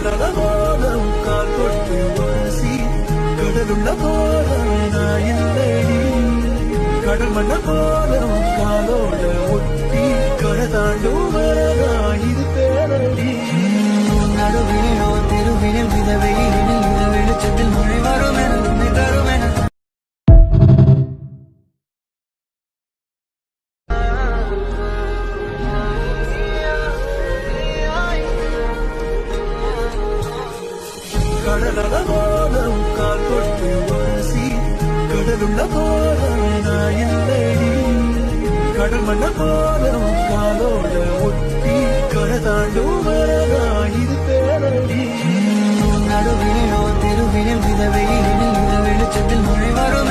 கடலட போலம் கால் கொட்டு வாசி கடலுள்ள போலம் நான் இல்லடி கடல் மண்ண போலம் காலோட ஒட்டி கரை தாண்டும் வரதா இது பேரடி நடுவினோ திருவினில் விதவையில் வெளிச்சத்தில் மழை வரும் என உண்மை தரும் என கடலட போலம் கால் கொட்டு வாசி கடலுள்ள போலம் நான் இல்லடி கடல் மண்ண போலம் காலோட ஒட்டி கரை தாண்டும் வரதா இது பேரடி நடுவினோ திருவினில் விதவையில் வெளிச்சத்தில் மழை வரும்